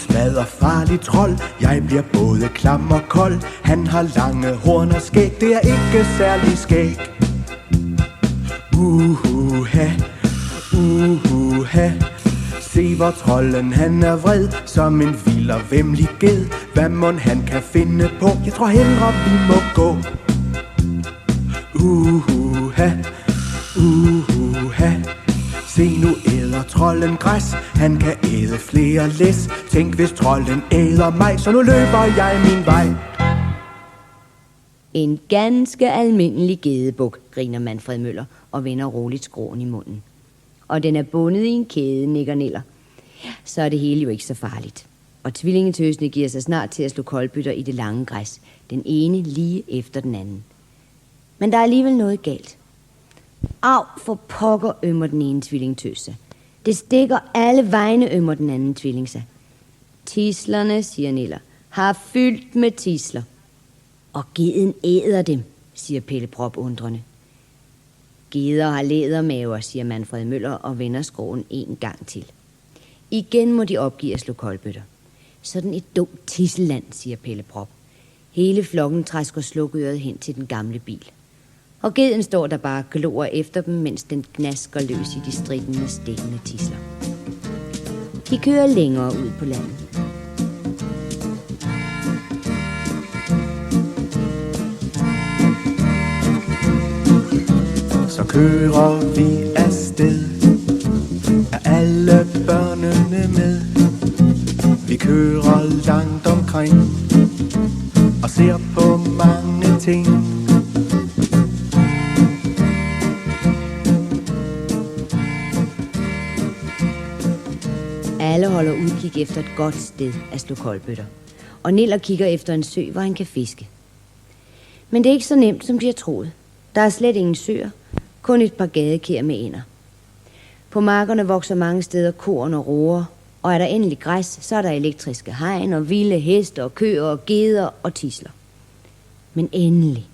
smadrer farlig trold. Jeg bliver både klam og kold. Han har lange horn og skæg, det er ikke særlig skæg. Uhuha, uhuha. Se hvor trolden han er vred, som en vild og væmmelig ged. Hvad mon han kan finde på? Jeg tror hellere vi må gå. Uhuha, uhuha. Se nu æder trolden græs, han kan æde flere læs. Tænk hvis trolden æder mig, så nu løber jeg min vej. En ganske almindelig gedebuk, griner Manfred Møller og vender roligt skroen i munden. Og den er bundet i en kæde, nikker Niller. Så er det hele jo ikke så farligt. Og tvillingetøsene giver sig snart til at slå koldbytter i det lange græs. Den ene lige efter den anden. Men der er alligevel noget galt. Au, for pokker, ømmer den ene tvillingetøs sig. Det stikker alle vegne, ømmer den anden tvilling sig. Tislerne, siger Niller, har fyldt med tisler. Og geden æder dem, siger Pelle Prop undrende. Geder har lædermaver, siger Manfred Møller og vender skroen en gang til. Igen må de opgive at slå koldbøtter. Sådan et dumt tisseland, siger Pelle Prop. Hele flokken træsker slukøret hen til den gamle bil. Og geden står der bare og glor efter dem, mens den gnasker løs i de strittende, stikkende tisler. De kører længere ud på landet. Så kører vi afsted, er alle børnene med. Vi kører langt omkring og ser på mange ting. Alle holder udkig efter et godt sted at slå koldbøtter. Og Niller kigger efter en sø, hvor han kan fiske. Men det er ikke så nemt, som de har troet. Der er slet ingen søer, kun et par gadekær med ender. På markerne vokser mange steder korn og roer, og er der endelig græs, så er der elektriske hegn og vilde heste og køer og geder og tisler. Men endelig,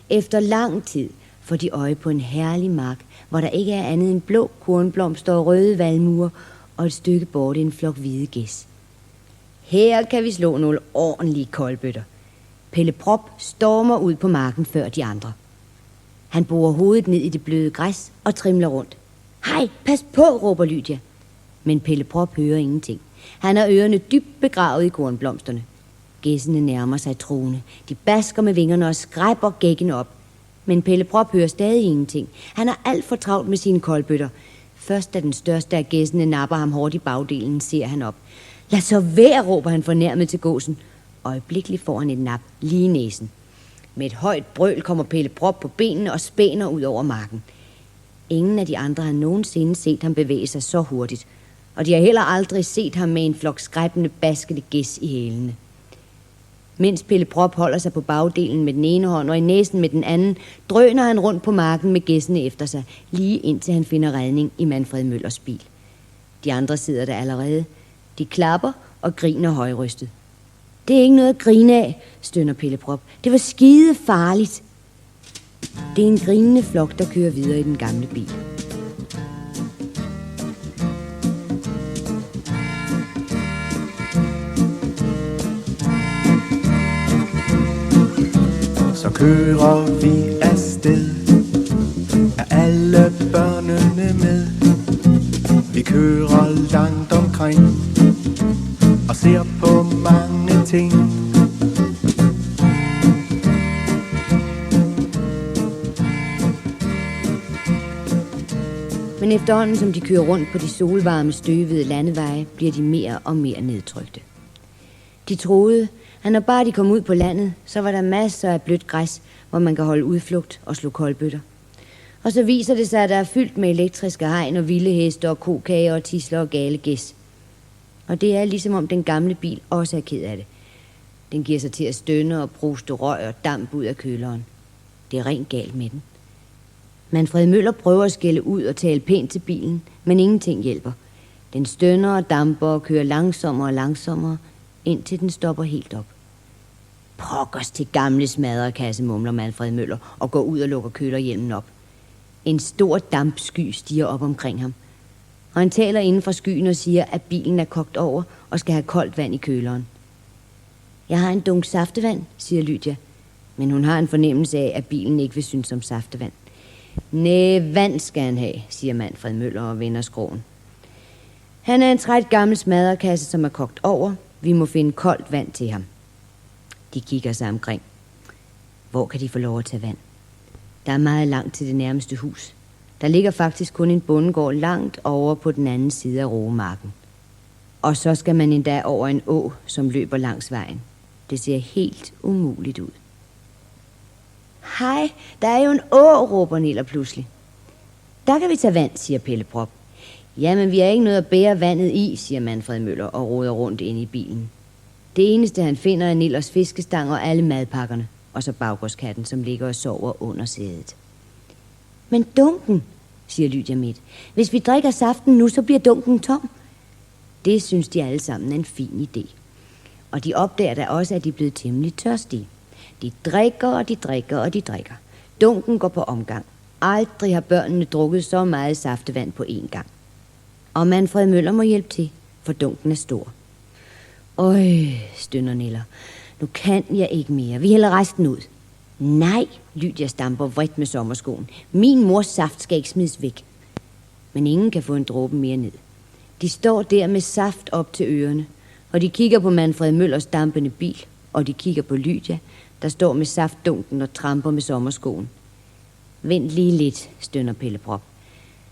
efter lang tid, får de øje på en herlig mark, hvor der ikke er andet end blå kornblomster og røde valmuer og et stykke borte en flok hvide gæs. Her kan vi slå nogle ordentlige koldbøtter. Pelle Prop stormer ud på marken før de andre. Han borer hovedet ned i det bløde græs og trimler rundt. Hej, pas på, råber Lydia. Men Pelle Prop hører ingenting. Han har ørerne dybt begravet i kornblomsterne. Gæssene nærmer sig truende. De basker med vingerne og skræpper gækken op. Men Pelle Prop hører stadig ingenting. Han er alt for travlt med sine koldbøtter. Først da den største af gæssene napper ham hårdt i bagdelen, ser han op. Lad så være, råber han fornærmet til gåsen. Øjeblikkeligt får han et nap lige i næsen. Med et højt brøl kommer Pelle Prop på benene og spænder ud over marken. Ingen af de andre har nogensinde set ham bevæge sig så hurtigt. Og de har heller aldrig set ham med en flok skræppende, baskede gæs i hælene. Mens Pelle Prop holder sig på bagdelen med den ene hånd og i næsen med den anden, drøner han rundt på marken med gæssene efter sig, lige indtil han finder redning i Manfred Møllers bil. De andre sidder der allerede. De klapper og griner højrystet. Det er ikke noget at grine af, stønner Pelle Prop. Det var skide farligt. Det er en grinende flok, der kører videre i den gamle bil. Så kører vi afsted, er alle børnene med. Vi kører langt omkring og ser på mange ting. Men efterhånden som de kører rundt på de solvarme, støvede landeveje, bliver de mere og mere nedtrykte. De troede, at når bare de kom ud på landet, så var der masser af blødt græs, hvor man kan holde udflugt og slå koldbøtter. Og så viser det sig, at der er fyldt med elektriske hegn og vilde heste og kokager og tisler og gale gæs. Og det er ligesom om den gamle bil også er ked af det. Den giver sig til at stønne og pruste røg og damp ud af køleren. Det er rent galt med den. Manfred Møller prøver at skælde ud og tale pænt til bilen, men ingenting hjælper. Den stønner og damper og kører langsommere og langsommere, indtil den stopper helt op. Pokkers til gamle smadrekasse, mumler Manfred Møller og går ud og lukker kølerhjelmen op. En stor dampsky stiger op omkring ham. og han taler inden fra skyen og siger, at bilen er kogt over og skal have koldt vand i køleren. Jeg har en dunk saftevand, siger Lydia, men hun har en fornemmelse af, at bilen ikke vil synes om saftevand. Næh, vand skal han have, siger Manfred Møller og vender skroen. Han er en træt gammel smadrekasse, som er kogt over. Vi må finde koldt vand til ham. De kigger sig omkring. Hvor kan de få lov at tage vand? Der er meget langt til det nærmeste hus. Der ligger faktisk kun en bondegård langt over på den anden side af Roemarken. Og så skal man endda over en å, som løber langs vejen. Det ser helt umuligt ud. Hej, der er jo en å, råber Niller pludselig. Der kan vi tage vand, siger Pelle Prop. Jamen, vi har ikke noget at bære vandet i, siger Manfred Møller og roder rundt inde i bilen. Det eneste, han finder, er Nillers fiskestang og alle madpakkerne, og så baggårdskatten, som ligger og sover under sædet. Men dunken, siger Lydia midt. Hvis vi drikker saften nu, så bliver dunken tom. Det synes de alle sammen er en fin idé. Og de opdager da også, at de er blevet temmelig tørstige. De drikker, og de drikker, og de drikker. Dunken går på omgang. Aldrig har børnene drukket så meget saftevand på én gang. Og Manfred Møller må hjælpe til, for dunken er stor. Øj, stønner Niller. Nu kan jeg ikke mere. Vi hælder resten ud. Nej, Lydia stamper vredt med sommerskoen. Min mors saft skal ikke smides væk. Men ingen kan få en dråbe mere ned. De står der med saft op til ørerne, og de kigger på Manfred Møllers dampende bil, og de kigger på Lydia, der står med saftdunken og tramper med sommerskoen. Vent lige lidt, stønner Pelle Prop.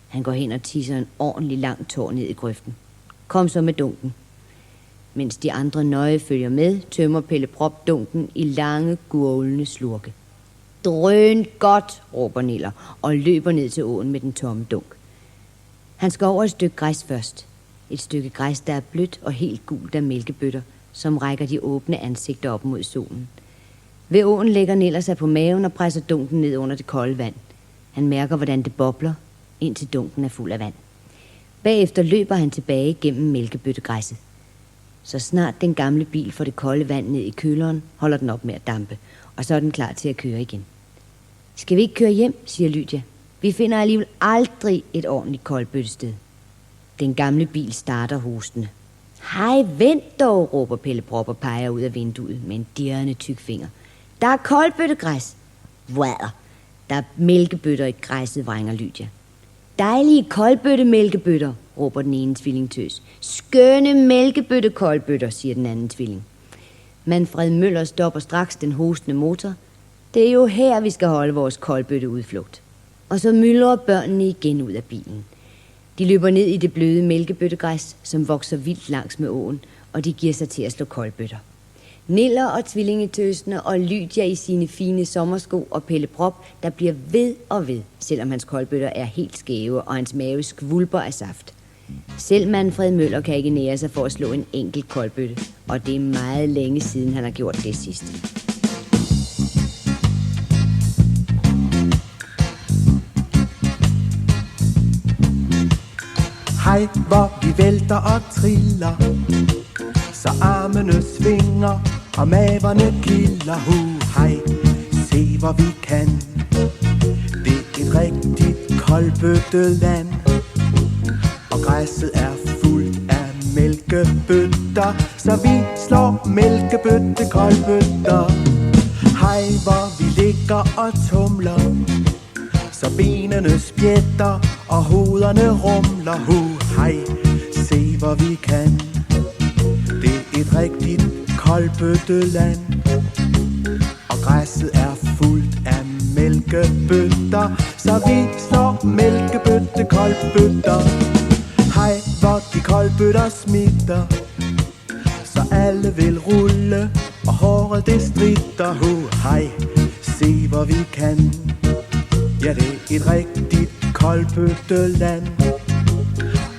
Han går hen og tisser en ordentlig lang tår ned i grøften. Kom så med dunken. Mens de andre nøje følger med, tømmer Pelle Prop dunken i lange, gurglende slurke. Drøn godt, råber Niller, og løber ned til åen med den tomme dunk. Han skal over et stykke græs først. Et stykke græs, der er blødt og helt gult af mælkebøtter, som rækker de åbne ansigter op mod solen. Ved åen lægger Niller sig på maven og presser dunken ned under det kolde vand. Han mærker, hvordan det bobler, indtil dunken er fuld af vand. Bagefter løber han tilbage gennem mælkebøttegræsset. Så snart den gamle bil får det kolde vand ned i køleren, holder den op med at dampe, og så er den klar til at køre igen. Skal vi ikke køre hjem, siger Lydia. Vi finder alligevel aldrig et ordentligt koldbøttested. Den gamle bil starter hostende. Hej, vent dog, råber Pelle Prop og peger ud af vinduet med en dirrende tyk finger. Der er koldbøttegræs. Hvad? Der er mælkebøtter i græsset, vrænger Lydia. Dejlige koldbøttemælkebøtter, råber den ene tvillingtøs. Skønne mælkebøttekoldbøtter, siger den anden tvilling. Manfred Møller stopper straks den hostende motor. Det er jo her, vi skal holde vores koldbøtteudflugt. Og så myldrer børnene igen ud af bilen. De løber ned i det bløde mælkebøttegræs, som vokser vildt langs med åen, og de giver sig til at slå koldbøtter. Niller og tvillingetøsene og Lydia i sine fine sommersko og Pelle Prop, der bliver ved og ved, selvom hans koldbøtter er helt skæve og hans mave skvulper af saft. Selv Manfred Møller kan ikke nære sig for at slå en enkelt koldbøtte, og det er meget længe siden, han har gjort det sidst. Hej, hvor vi vælter og triller, så armene svinger og maverne kilder. Hej, se hvor vi kan. Det er et rigtigt koldbøtteland, og græsset er fuldt af mælkebøtter, så vi slår mælkebøttekoldbøtter. Hej, hvor vi ligger og tumler, så benene spjætter og hovederne rumler. Hej, se hvor vi kan. Det er et rigtigt koldbøtteland, og græsset er fuldt af mælkebøtter, så vi slår mælkebøttekoldbøtter. Hej, hvor de koldbøtter smitter, så alle vil rulle, og håret det stritter. Hej, se hvor vi kan. Ja, det er et rigtigt koldbøtteland,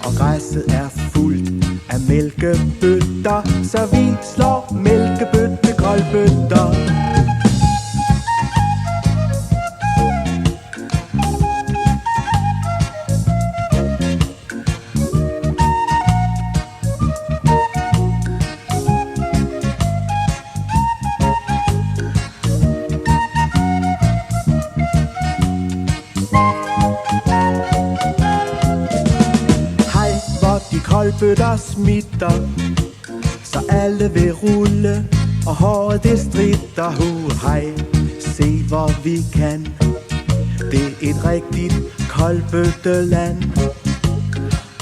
og græsset er fuldt af mælkebøtter, så vi slår mælkebøttekoldbøtter. Hej, koldbøtter smitter, så alle vil rulle, og håret det stritter. Hej, se hvor vi kan. Det er et rigtigt koldbøtteland,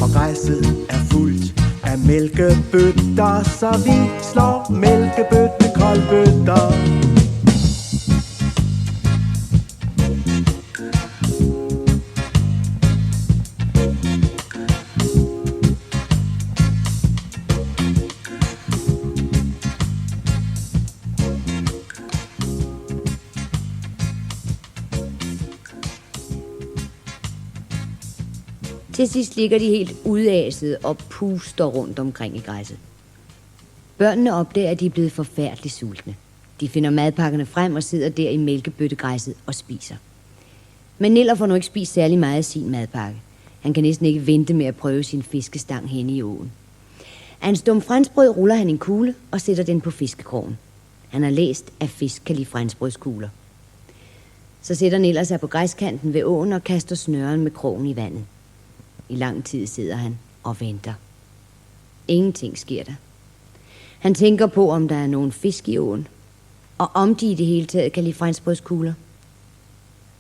og græsset er fuldt af mælkebøtter, så vi slår mælkebøtte-koldbøtter. Til sidst ligger de helt udaset og puster rundt omkring i græsset. Børnene opdager, at de er blevet forfærdeligt sultne. De finder madpakkerne frem og sidder der i mælkebøttegræsset og spiser. Men Niller får nu ikke spist særlig meget af sin madpakke. Han kan næsten ikke vente med at prøve sin fiskestang henne i åen. Af en stum franskbrød ruller han en kugle og sætter den på fiskekrogen. Han har læst, at fisk kan lide franskbrødskugler. Så sætter Niller sig på græskanten ved åen og kaster snøren med krogen i vandet. I lang tid sidder han og venter. Ingenting sker der. Han tænker på, om der er nogen fisk i åen, og om de i det hele taget kan lide franskbrødskugler.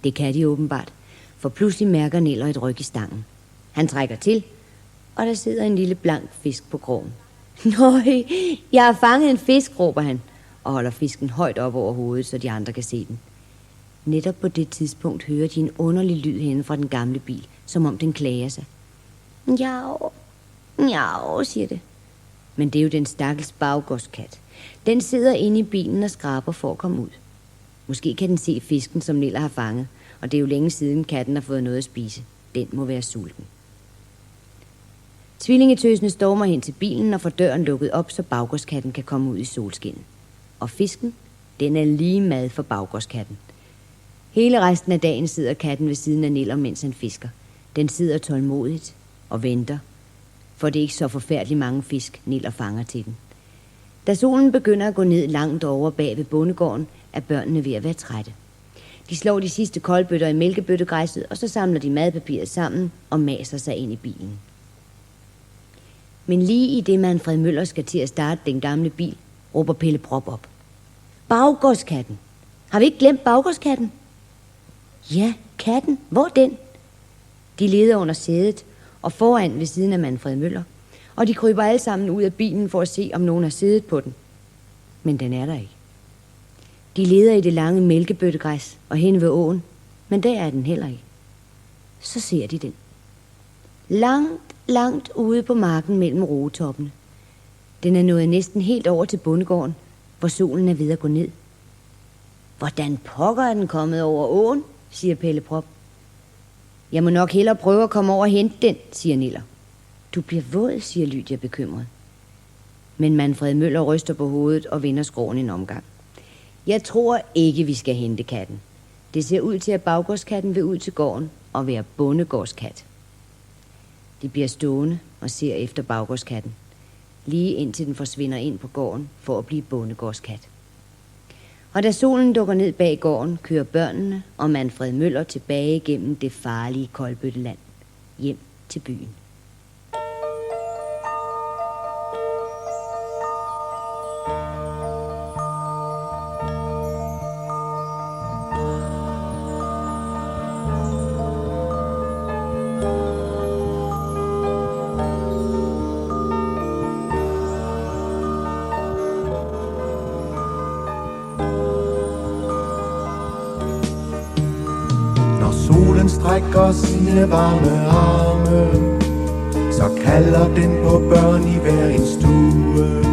Det kan de åbenbart, for pludselig mærker Niller et ryk i stangen. Han trækker til, og der sidder en lille blank fisk på krogen. Nøj, jeg har fanget en fisk, råber han, og holder fisken højt op over hovedet, så de andre kan se den. Netop på det tidspunkt hører de en underlig lyd henne fra den gamle bil, som om den klager sig. Njau, njau, siger det. Men det er jo den stakkels baggårdskat. Den sidder inde i bilen og skraber for at komme ud. Måske kan den se fisken, som Niller har fanget, og det er jo længe siden katten har fået noget at spise. Den må være sulten. Tvillingetøsene stormer hen til bilen og får døren lukket op, så baggårdskatten kan komme ud i solskinnet. Og fisken, den er lige mad for baggårdskatten. Hele resten af dagen sidder katten ved siden af Niller, mens han fisker. Den sidder tålmodigt og venter, for det er ikke så forfærdeligt mange fisk, Niller fanger til den. Da solen begynder at gå ned langt over bag ved bondegården, er børnene ved at være trætte. De slår de sidste koldbøtter i mælkebøttegræsset, og så samler de madpapiret sammen og maser sig ind i bilen. Men lige i det Manfred Møller skal til at starte den gamle bil, råber Pelle Prop op. Baggårdskatten! Har vi ikke glemt baggårdskatten? Ja, katten. Hvor er den? De leder under sædet og foran ved siden af Manfred Møller, og de kryber alle sammen ud af bilen for at se, om nogen har siddet på den. Men den er der ikke. De leder i det lange mælkebøttegræs og hen ved åen, men der er den heller ikke. Så ser de den. Langt, langt ude på marken mellem rogetoppene. Den er nået næsten helt over til bondegården, hvor solen er ved at gå ned. Hvordan pokker er den kommet over åen, siger Pelle Prop. Jeg må nok hellere prøve at komme over og hente den, siger Niller. Du bliver våd, siger Lydia bekymret. Men Manfred Møller ryster på hovedet og vender skroen en omgang. Jeg tror ikke, vi skal hente katten. Det ser ud til, at baggårdskatten vil ud til gården og være bondegårdskat. De bliver stående og ser efter baggårdskatten, lige indtil den forsvinder ind på gården for at blive bondegårdskat. Og da solen dukker ned bag gården, kører børnene og Manfred Møller tilbage gennem det farlige koldbøtteland, hjem til byen. Solen strækker sine varme arme, så kalder den på børn i hver en stue.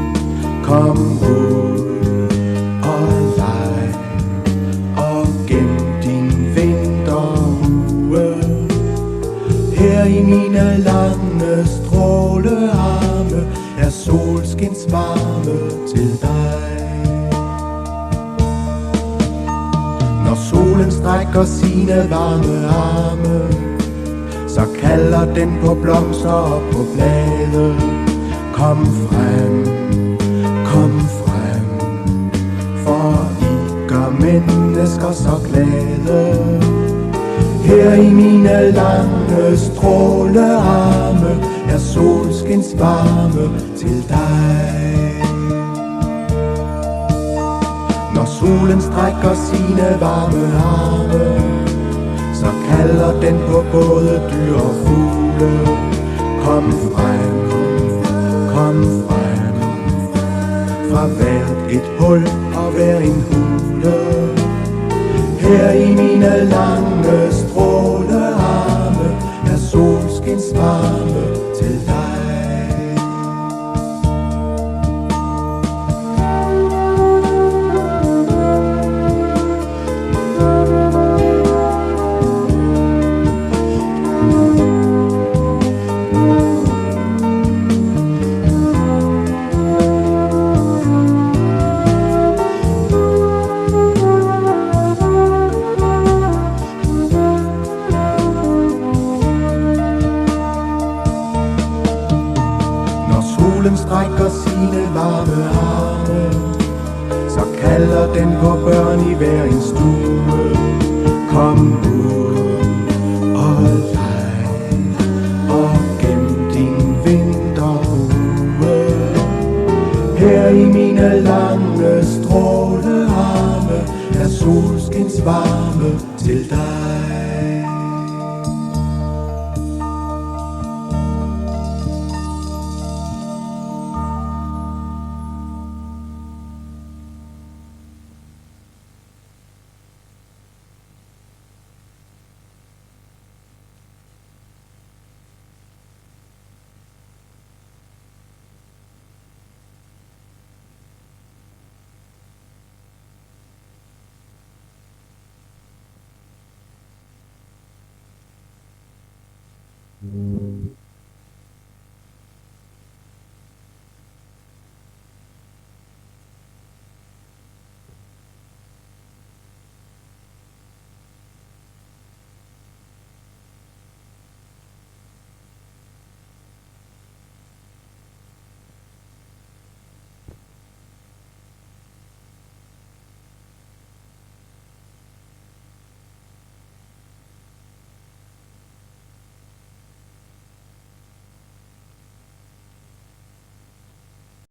Kom ud og leg og gem din vinterhue. Her i mine lange strålearme er solskins varme til dig. Når solen strækker sine varme arme, så kalder den på blomster og på blade. Kom frem, for I gør mennesker så glade. Her i mine lange strålearme er solskin solskins varme til dig. Når solen strækker sine varme arme, så kalder den på både dyr og fugle. Kom frem, kom frem, fra hvert et hul og hver en hule. Her i mine lange strålearme er solskins varme til dig. Solen strækker sine varme arme, så kalder den på børn i hver en stue. Kom ud og leg og gem din vinterhue. Her i mine lange strålearme er solskins varme til dig.